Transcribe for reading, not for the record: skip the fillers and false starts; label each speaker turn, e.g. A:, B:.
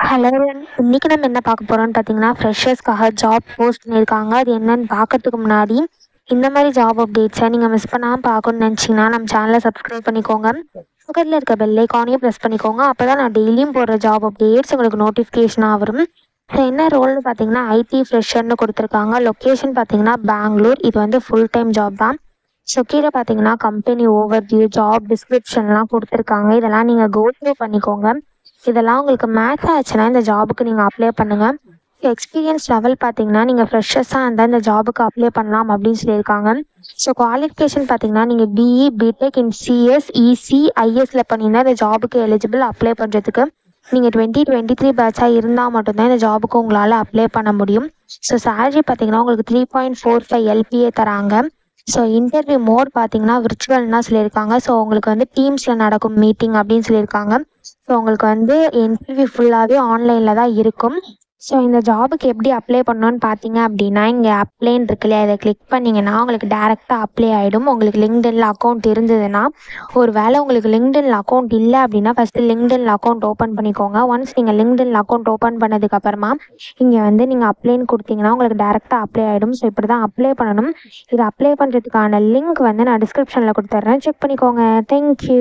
A: Hello. இன்னைக்கு நம்ம என்ன பார்க்க போறோம்னு பார்த்தீங்கன்னா, ஃப்ரெஷர்ஸ்க்காக ஜாப் போஸ்ட் பண்ணியிருக்காங்க. அது என்னன்னு பார்க்கறதுக்கு முன்னாடி, இந்த மாதிரி ஜாப் அப்டேட்ஸை நீங்கள் மிஸ் பண்ணாமல் பார்க்கணும்னு நினச்சிங்கன்னா, நம்ம சேனலை சப்ஸ்கிரைப் பண்ணிக்கோங்க. பக்கத்தில் இருக்க பெல் ஐக்கானையும் ப்ரெஸ் பண்ணிக்கோங்க. அப்போ தான் நான் டெய்லியும் போடுற ஜாப் அப்டேட்ஸ் உங்களுக்கு நோட்டிஃபிகேஷனாக வரும். ஸோ என்ன ரோல்னு பார்த்தீங்கன்னா, ஐடி ஃப்ரெஷர்னு கொடுத்துருக்காங்க. லொக்கேஷன் பார்த்தீங்கன்னா பெங்களூர். இது வந்து ஃபுல் டைம் ஜாப் தான். ஸோ கீழே பார்த்தீங்கன்னா கம்பெனி ஓவர்வியூ, ஜாப் டிஸ்கிரிப்ஷன்லாம் கொடுத்துருக்காங்க. இதெல்லாம் நீங்கள் கோ த்ரூ பண்ணிக்கோங்க. இதெல்லாம் உங்களுக்கு மேட்ச் ஆச்சுன்னா இந்த ஜாபுக்கு நீங்கள் அப்ளை பண்ணுங்கள். எக்ஸ்பீரியன்ஸ் லெவல் பார்த்தீங்கன்னா நீங்கள் ஃப்ரெஷர்ஸாக இருந்தால் இந்த ஜாபுக்கு அப்ளை பண்ணலாம் அப்படின்னு சொல்லியிருக்காங்க. ஸோ குவாலிஃபிகேஷன் பார்த்தீங்கன்னா நீங்கள் BE B Tech in CS EC ஐஎஸ்சில் பண்ணிங்கன்னா இந்த ஜாபுக்கு எலிஜிபிள் அப்ளை பண்ணுறதுக்கு. நீங்கள் 2023 பேட்சாக இருந்தால் மட்டும்தான் இந்த ஜாபுக்கு உங்களால் அப்ளை பண்ண முடியும். ஸோ சேலரி பார்த்தீங்கன்னா உங்களுக்கு 3.45 LPA தராங்க. ஸோ இன்டர்வியூ மோட் பார்த்தீங்கன்னா விர்ச்சுவல்னா சொல்லியிருக்காங்க. ஸோ உங்களுக்கு வந்து டீம்ஸில் நடக்கும் மீட்டிங் அப்படின்னு சொல்லியிருக்காங்க. ஸோ உங்களுக்கு வந்து இன்டர்வியூ ஃபுல்லாகவே ஆன்லைனில் தான் இருக்கும். ஸோ இந்த ஜாபுக்கு எப்படி அப்ளை பண்ணணும்னு பார்த்தீங்க அப்படின்னா, இங்கே அப்ளைன்னு இருக்கு இல்லையா, இதை கிளிக் பண்ணிங்கன்னா உங்களுக்கு டேரெக்டாக அப்ளை ஆகிடும். உங்களுக்கு லிங்க்டின்ல அக்கௌண்ட் இருந்ததுன்னா, ஒரு வேளை உங்களுக்கு லிங்க்டின்ல அக்கௌண்ட் இல்லை அப்படின்னா ஃபஸ்ட்டு லிங்க்டின்ல அக்கௌண்ட் ஓப்பன் பண்ணிக்கோங்க. ஒன்ஸ் நீங்கள் லிங்க்டின்ல அக்கௌண்ட் ஓப்பன் பண்ணதுக்கப்புறமா இங்கே வந்து நீங்கள் அப்ளைன்னு கொடுத்தீங்கன்னா உங்களுக்கு டேரெக்டாக அப்ளை ஆகிடும். ஸோ இப்படி தான் அப்ளை பண்ணணும். இது அப்ளை பண்ணுறதுக்கான லிங்க் வந்து நான் டிஸ்கிரிப்ஷனில் கொடுத்துட்றேன். செக் பண்ணிக்கோங்க. தேங்க்யூ.